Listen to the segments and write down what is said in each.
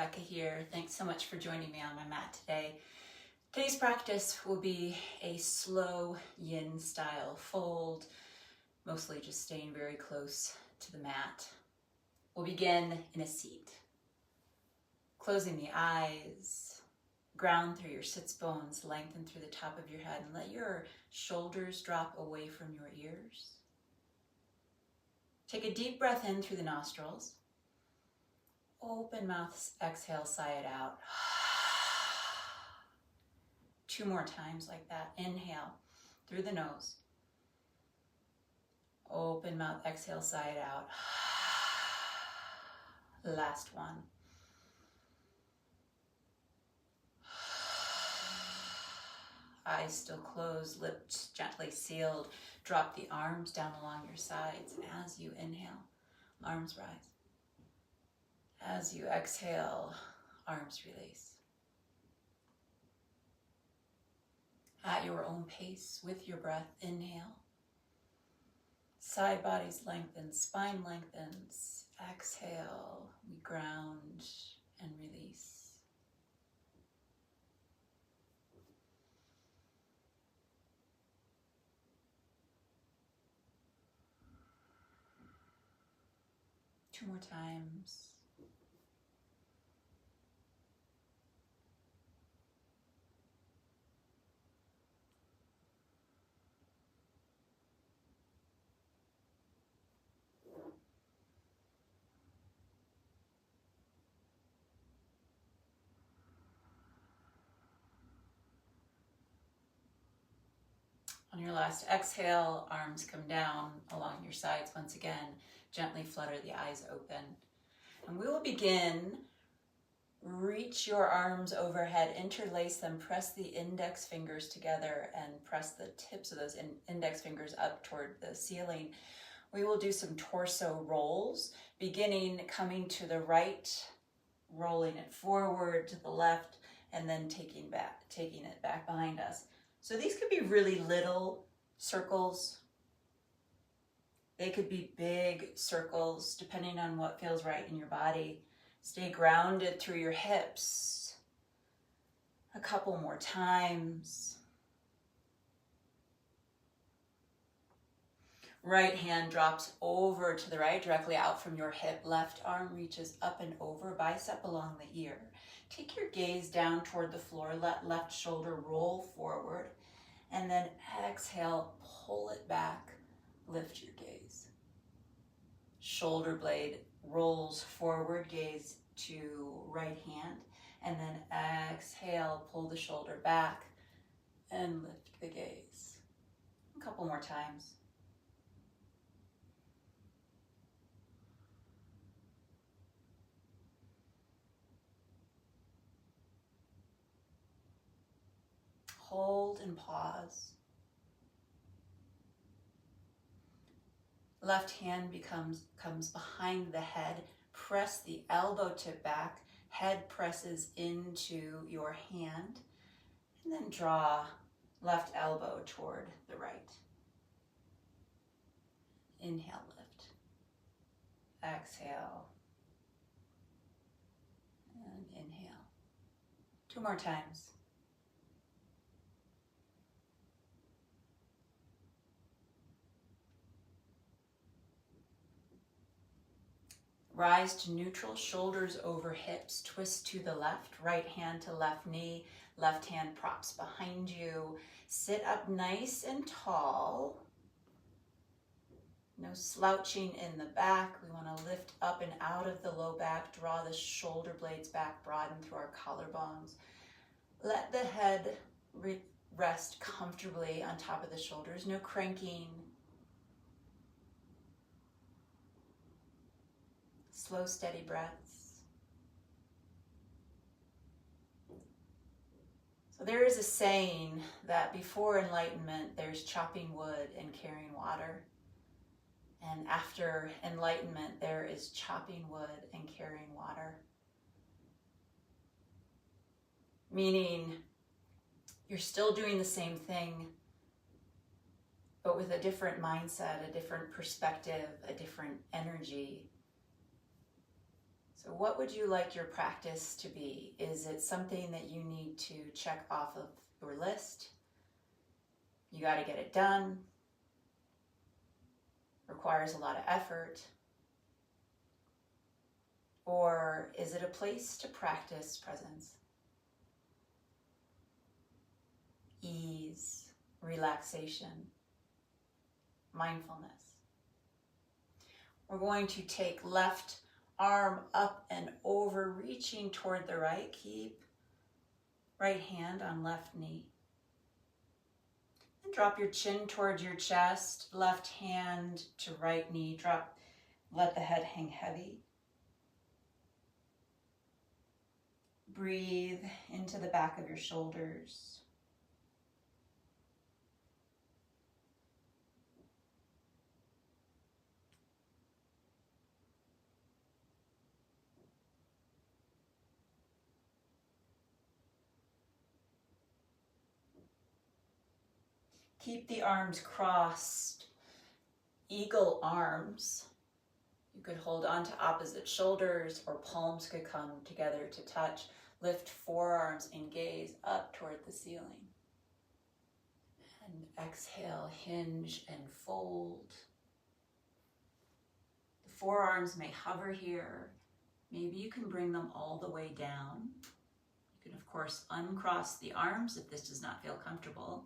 Rebecca here. Thanks so much for joining me on my mat today. Today's practice will be a slow yin style fold, mostly just staying very close to the mat. We'll begin in a seat. Closing the eyes, ground through your sits bones, lengthen through the top of your head, and let your shoulders drop away from your ears. Take a deep breath in through the nostrils. Open mouth, exhale, sigh it out. 2 more times like that. Inhale through the nose. Open mouth, exhale, sigh it out. Last one. Eyes still closed, lips gently sealed. Drop the arms down along your sides. As you inhale, arms rise. As you exhale, arms release. At your own pace, with your breath, inhale. Side bodies lengthen, spine lengthens. Exhale, we ground and release. Two more times. On your last exhale, arms come down along your sides once again. Gently flutter the eyes open. And we will begin. Reach your arms overhead, interlace them, press the index fingers together and press the tips of those index fingers up toward the ceiling. We will do some torso rolls, beginning coming to the right, rolling it forward to the left, and then taking it back behind us. So these could be really little circles. They could be big circles, depending on what feels right in your body. Stay grounded through your hips. A couple more times. Right hand drops over to the right, directly out from your hip. Left arm reaches up and over, bicep along the ear. Take your gaze down toward the floor. Let left shoulder roll forward. And then exhale, pull it back. Lift your gaze. Shoulder blade rolls forward, gaze to right hand. And then exhale, pull the shoulder back and lift the gaze. A couple more times. Hold and pause. Left hand comes behind the head. Press the elbow tip back. Head presses into your hand. And then draw left elbow toward the right. Inhale, lift. Exhale. And inhale. 2 more times. Rise to neutral, shoulders over hips, twist to the left, right hand to left knee, left hand props behind you. Sit up nice and tall. No slouching in the back. We want to lift up and out of the low back, draw the shoulder blades back, broaden through our collarbones. Let the head rest comfortably on top of the shoulders, no cranking. Slow, steady breaths. So there is a saying that before enlightenment, there's chopping wood and carrying water. And after enlightenment, there is chopping wood and carrying water. Meaning, you're still doing the same thing, but with a different mindset, a different perspective, a different energy. So what would you like your practice to be? Is it something that you need to check off of your list? You got to get it done. Requires a lot of effort. Or is it a place to practice presence, ease, relaxation, mindfulness? We're going to take left arm up and over, reaching toward the right. Keep right hand on left knee. And drop your chin towards your chest, left hand to right knee. Drop, let the head hang heavy. Breathe into the back of your shoulders. Keep the arms crossed, eagle arms. You could hold on to opposite shoulders, or palms could come together to touch. Lift forearms and gaze up toward the ceiling. And exhale, hinge and fold. The forearms may hover here. Maybe you can bring them all the way down. You can, of course, uncross the arms if this does not feel comfortable.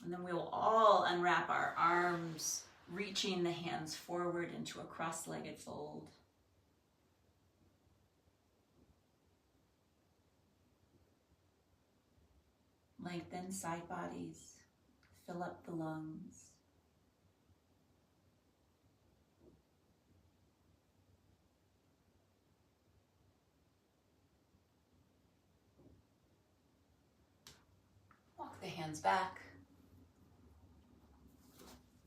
And then we will all unwrap our arms, reaching the hands forward into a cross-legged fold. Lengthen side bodies, fill up the lungs. Walk the hands back.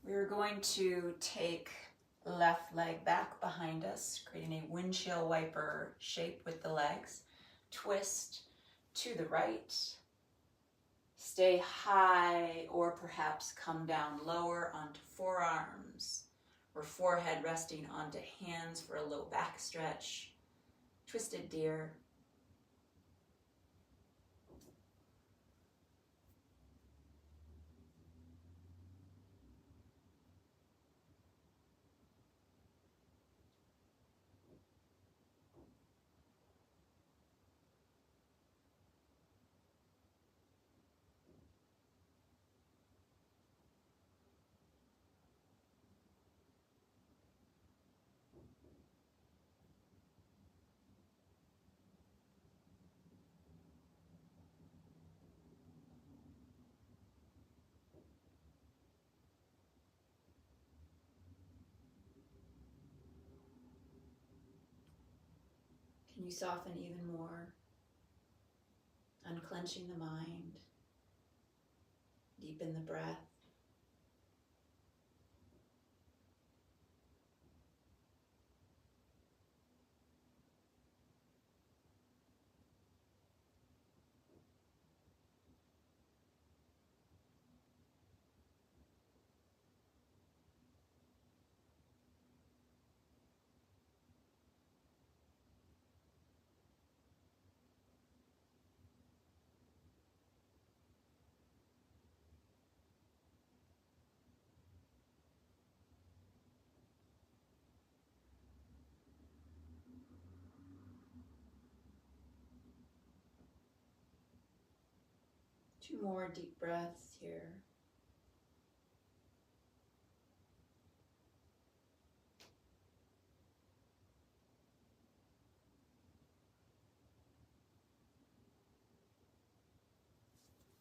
We're going to take left leg back behind us, creating a windshield wiper shape with the legs. Twist to the right. Stay high, or perhaps come down lower onto forearms, or forehead resting onto hands for a low back stretch. Twisted deer. Can you soften even more? Unclenching the mind. Deepen the breath. Two more deep breaths here.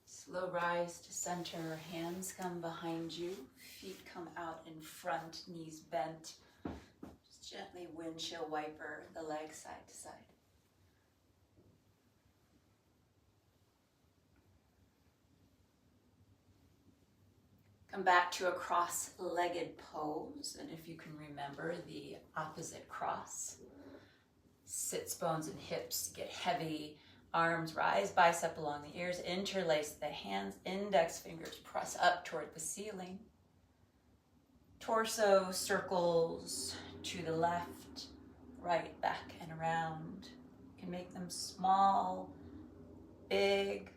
Slow rise to center, hands come behind you, feet come out in front, knees bent. Just gently windshield wiper the legs side to side. Come back to a cross-legged pose, and if you can remember the opposite cross. Sits bones and hips get heavy. Arms rise, bicep along the ears, interlace the hands, index fingers press up toward the ceiling. Torso circles to the left, right, back, and around. You can make them small, big.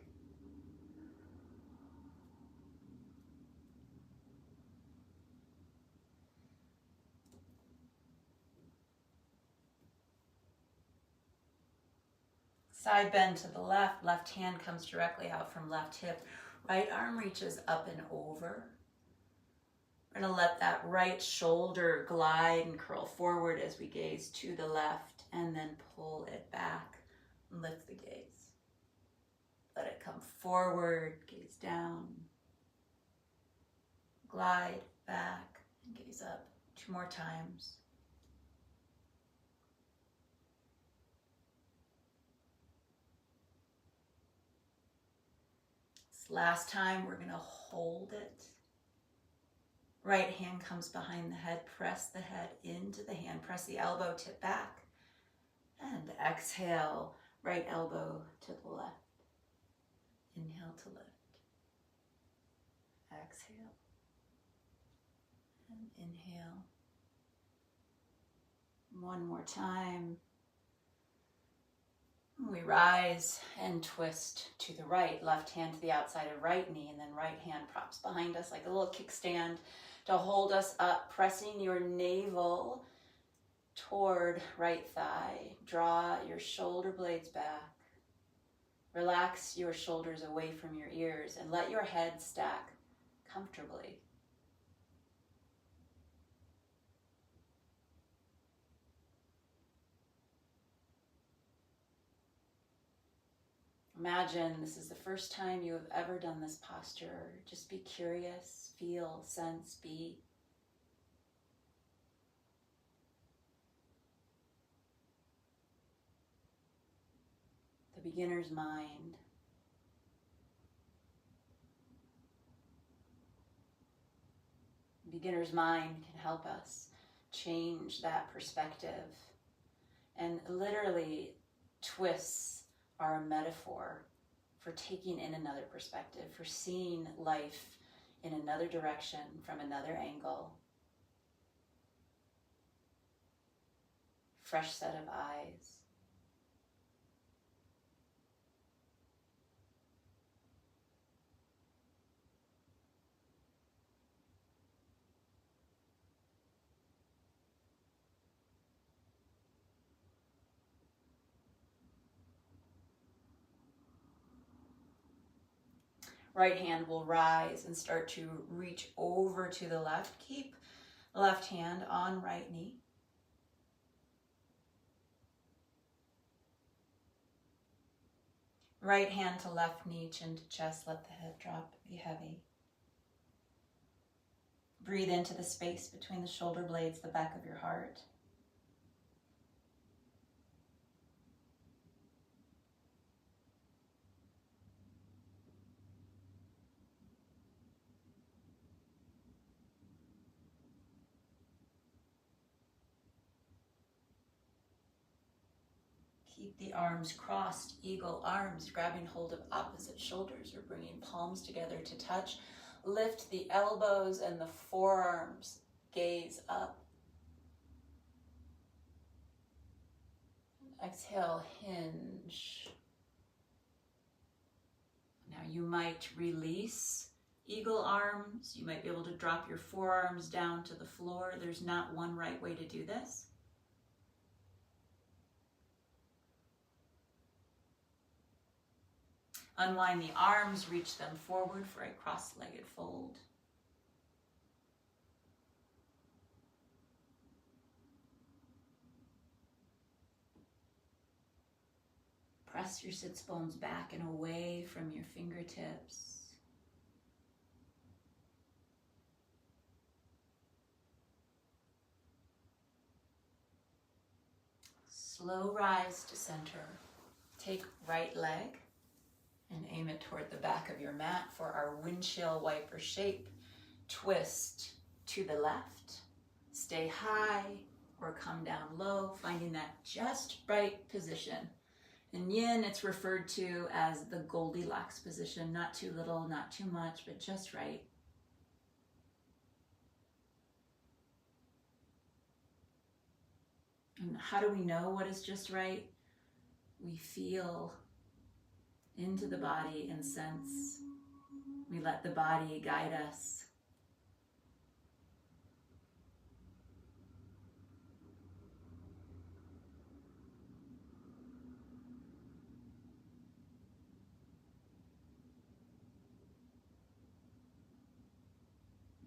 Side bend to the left, left hand comes directly out from left hip, right arm reaches up and over. We're going to let that right shoulder glide and curl forward as we gaze to the left, and then pull it back and lift the gaze. Let it come forward, gaze down, glide back, and gaze up. 2 more times. This last time, we're going to hold it. Right hand comes behind the head, press the head into the hand, press the elbow tip back, and exhale, right elbow to the left. Inhale to lift. Exhale. And inhale. 1 more time. We rise and twist to the right, left hand to the outside of right knee, and then right hand props behind us like a little kickstand to hold us up, pressing your navel toward right thigh. Draw your shoulder blades back. Relax your shoulders away from your ears and let your head stack comfortably. Imagine this is the first time you have ever done this posture. Just be curious, feel, sense, be. The beginner's mind. The beginner's mind can help us change that perspective and literally twists are a metaphor for taking in another perspective, for seeing life in another direction from another angle. Fresh set of eyes. Right hand will rise and start to reach over to the left. Keep left hand on right knee. Right hand to left knee, chin to chest. Let the head drop, be heavy. Breathe into the space between the shoulder blades, the back of your heart. Keep the arms crossed, eagle arms, grabbing hold of opposite shoulders or bringing palms together to touch. Lift the elbows and the forearms, gaze up. Exhale, hinge. Now you might release eagle arms. You might be able to drop your forearms down to the floor. There's not one right way to do this. Unwind the arms, reach them forward for a cross-legged fold. Press your sits bones back and away from your fingertips. Slow rise to center. Take right leg and aim it toward the back of your mat for our windshield wiper shape. Twist to the left. Stay high or come down low, finding that just right position. In yin, it's referred to as the Goldilocks position. Not too little, not too much, but just right. And how do we know what is just right? We feel into the body and sense. We let the body guide us.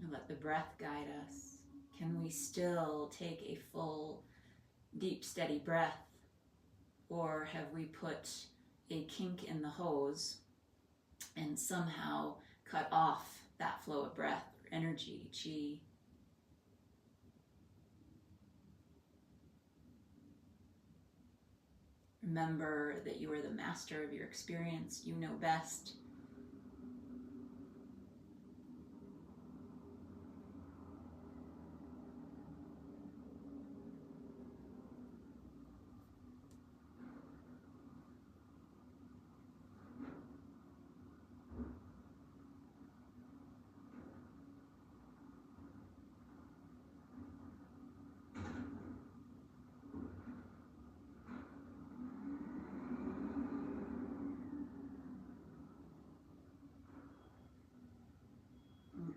And let the breath guide us. Can we still take a full, deep, steady breath? Or have we put a kink in the hose and somehow cut off that flow of breath or energy, chi? Remember that you are the master of your experience. You know best.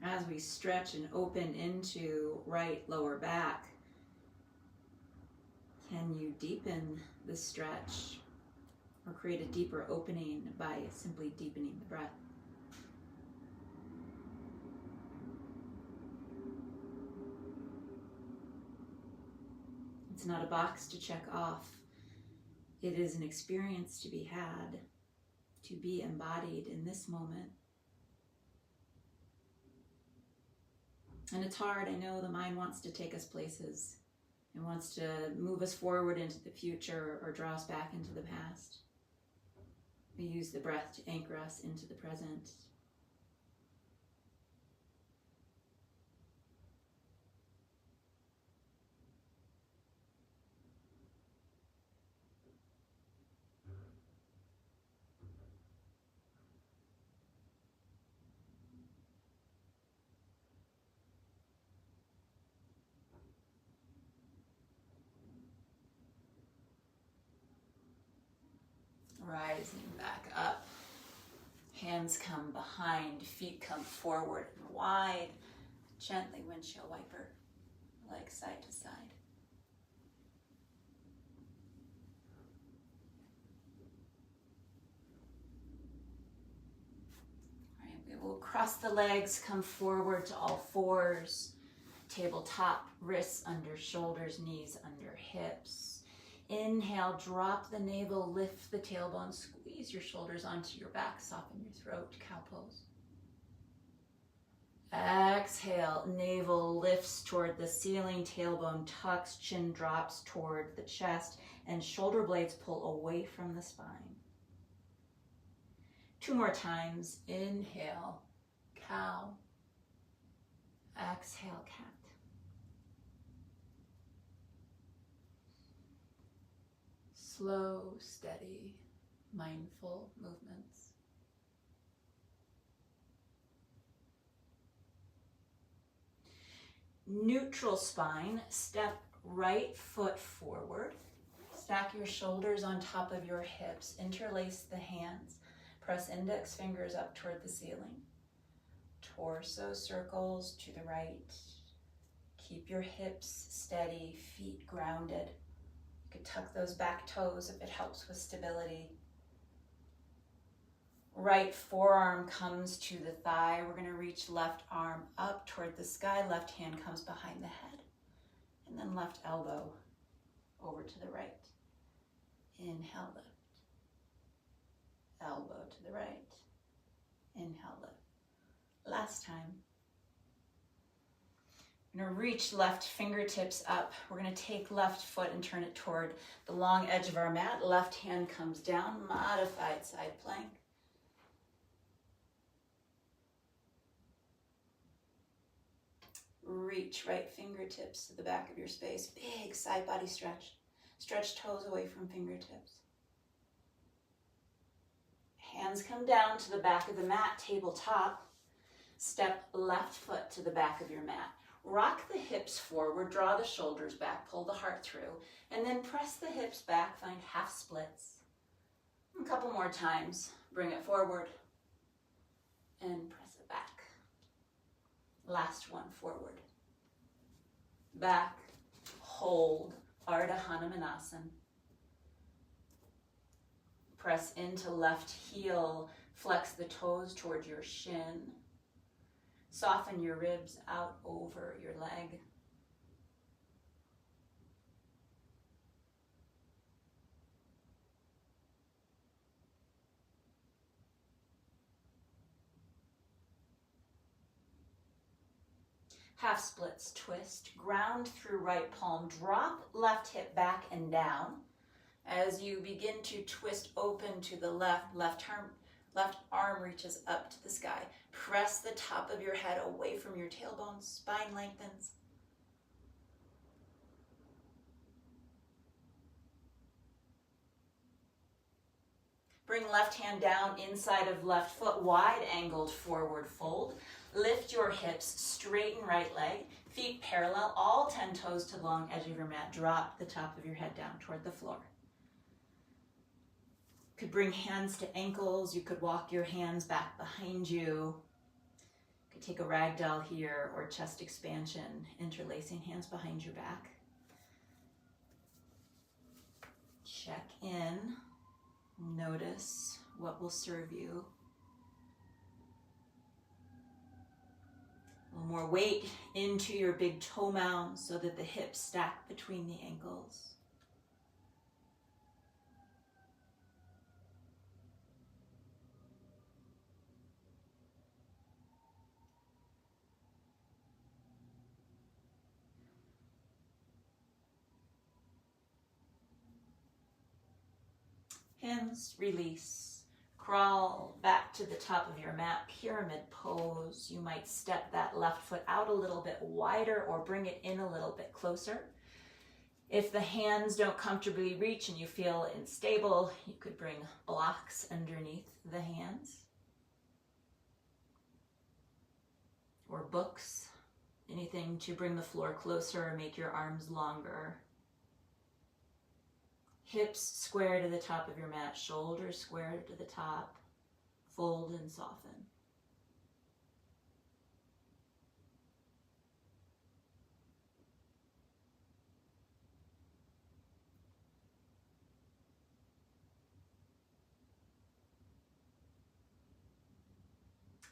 As we stretch and open into right lower back, can you deepen the stretch or create a deeper opening by simply deepening the breath? It's not a box to check off. It is an experience to be had, to be embodied in this moment. And it's hard. I know the mind wants to take us places. It wants to move us forward into the future or draw us back into the past. We use the breath to anchor us into the present. Rising back up. Hands come behind, feet come forward and wide. Gently windshield wiper, legs side to side. All right, we will cross the legs, come forward to all fours. Tabletop, wrists under shoulders, knees under hips. Inhale, drop the navel, lift the tailbone, squeeze your shoulders onto your back, soften your throat, cow pose. Exhale, navel lifts toward the ceiling, tailbone tucks, chin drops toward the chest, and shoulder blades pull away from the spine. 2 more times. Inhale, cow. Exhale, cat. Slow, steady, mindful movements. Neutral spine, step right foot forward. Stack your shoulders on top of your hips. Interlace the hands. Press index fingers up toward the ceiling. Torso circles to the right. Keep your hips steady, feet grounded. You could tuck those back toes if it helps with stability. Right forearm comes to the thigh. We're going to reach left arm up toward the sky. Left hand comes behind the head. And then left elbow over to the right. Inhale, lift. Elbow to the right. Inhale, lift. Last time. We're going to reach left fingertips up. We're going to take left foot and turn it toward the long edge of our mat. Left hand comes down, modified side plank. Reach right fingertips to the back of your space. Big side body stretch. Stretch toes away from fingertips. Hands come down to the back of the mat, tabletop. Step left foot to the back of your mat. Rock the hips forward, draw the shoulders back, pull the heart through, and then press the hips back, find half splits. A couple more times, bring it forward and press it back. Last one, forward, back, hold, Ardha Hanumanasana. Press into left heel, flex the toes toward your shin. Soften your ribs out over your leg. Half splits, twist, ground through right palm, drop left hip back and down. As you begin to twist open to the left, left arm reaches up to the sky. Press the top of your head away from your tailbone, spine lengthens. Bring left hand down inside of left foot, wide angled forward fold. Lift your hips, straighten right leg, feet parallel, all 10 toes to the long edge of your mat. Drop the top of your head down toward the floor. Could bring hands to ankles. You could walk your hands back behind you. Could take a ragdoll here or chest expansion, interlacing hands behind your back. Check in. Notice what will serve you. A little more weight into your big toe mound so that the hips stack between the ankles. Hands release. Crawl back to the top of your mat, pyramid pose. You might step that left foot out a little bit wider or bring it in a little bit closer. If the hands don't comfortably reach and you feel unstable, you could bring blocks underneath the hands. Or books, anything to bring the floor closer or make your arms longer. Hips square to the top of your mat, shoulders square to the top, fold and soften.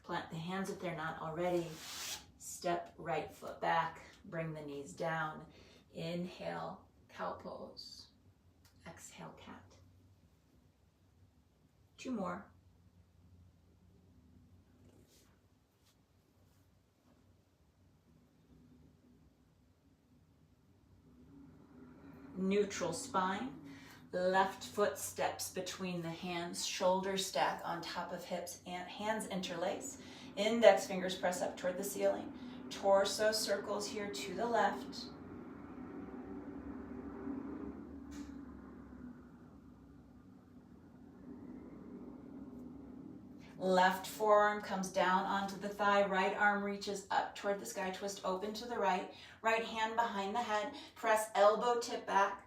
Plant the hands if they're not already. Step right foot back, bring the knees down. Inhale, cow pose. Exhale, cat. 2 more. Neutral spine. Left foot steps between the hands. Shoulders stack on top of hips and hands interlace. Index fingers press up toward the ceiling. Torso circles here to the left. Left forearm comes down onto the thigh. Right arm reaches up toward the sky. Twist open to the right. Right hand behind the head. Press elbow tip back.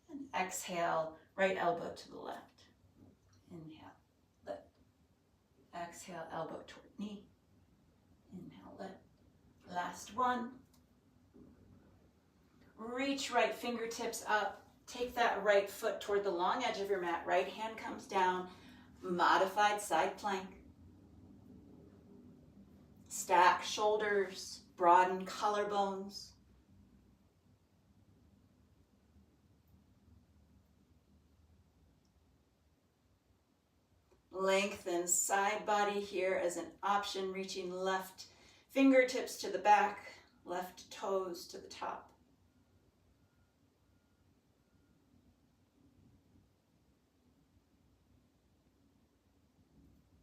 And exhale, right elbow to the left. Inhale, lift. Exhale, elbow toward knee. Inhale, lift. Last one. Reach right fingertips up. Take that right foot toward the long edge of your mat. Right hand comes down. Modified side plank. Stack shoulders, broaden collarbones. Lengthen side body here as an option, reaching left fingertips to the back, left toes to the top.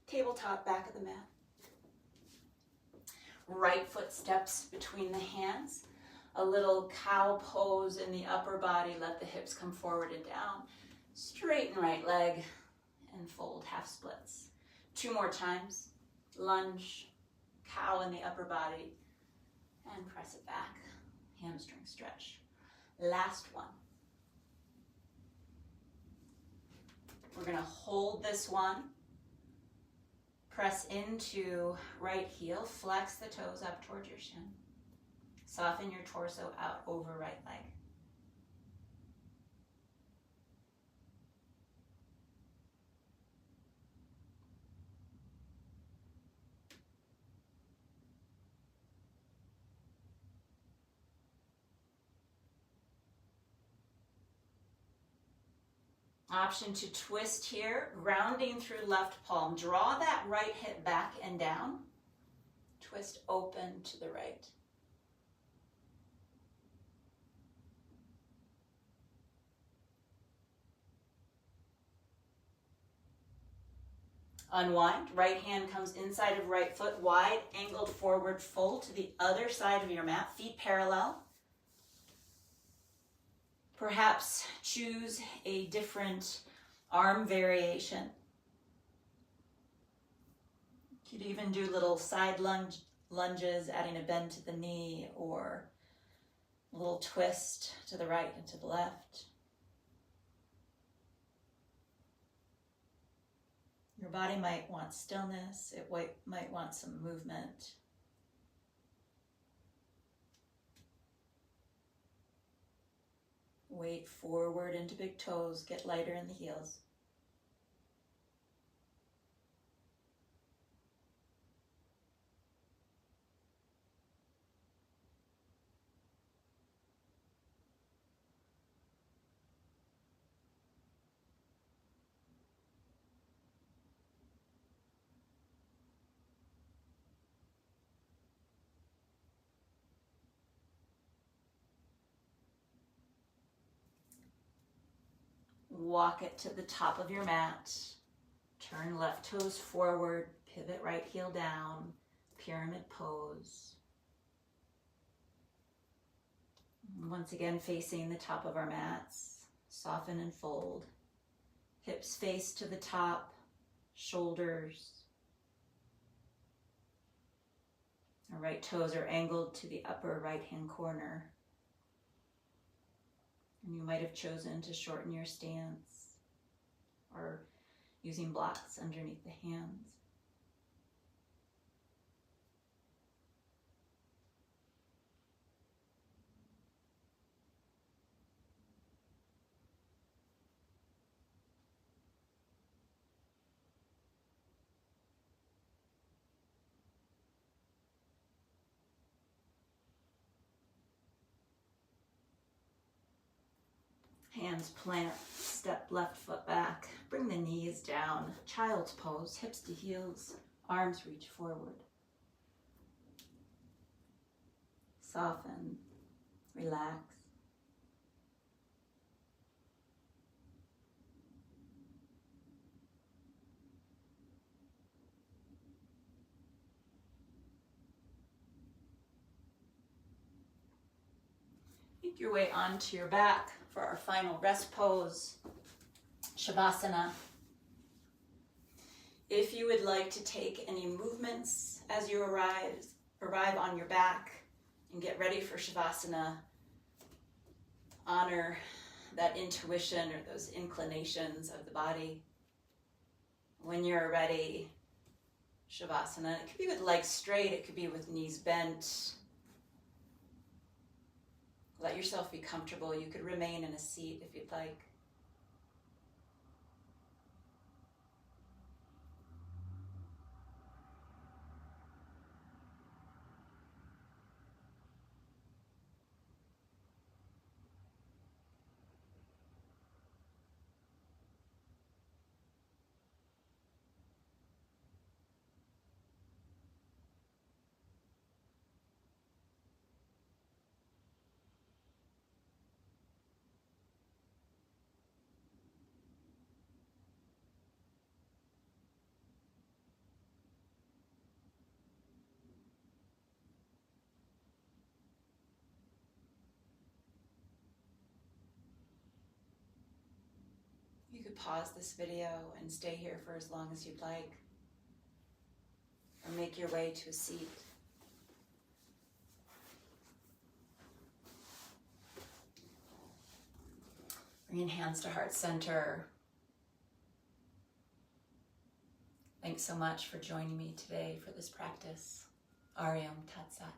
Tabletop, back of the mat. Right foot steps between the hands. A little cow pose in the upper body. Let the hips come forward and down. Straighten right leg and fold half splits. 2 more times. Lunge, cow in the upper body, And press it back. Hamstring stretch. Last one. We're going to hold this one. Press into right heel. Flex the toes up towards your shin. Soften your torso out over right leg. Option to twist here, grounding through left palm. Draw that right hip back and down. Twist open to the right. Unwind. Right hand comes inside of right foot, wide, angled forward fold to the other side of your mat, feet parallel. Perhaps choose a different arm variation. You could even do little side lunges, adding a bend to the knee, or a little twist to the right and to the left. Your body might want stillness, it might want some movement. Weight forward into big toes, get lighter in the heels. Walk it to the top of your mat. Turn left toes forward, pivot right heel down, pyramid pose. Once again, facing the top of our mats, soften and fold. Hips face to the top, shoulders. Our right toes are angled to the upper right-hand corner. And you might have chosen to shorten your stance or using blocks underneath the hands. Hands plant, step left foot back, bring the knees down, child's pose, hips to heels, arms reach forward. Soften, relax. Make your way onto your back for our final rest pose, Shavasana. If you would like to take any movements as you arrive on your back and get ready for Shavasana, honor that intuition or those inclinations of the body. When you're ready, Shavasana, it could be with legs straight, it could be with knees bent. Let yourself be comfortable. You could remain in a seat if you'd like. You could pause this video and stay here for as long as you'd like, or make your way to a seat. Bringing hands to heart center. Thanks so much for joining me today for this practice. Aryam Tat Sat.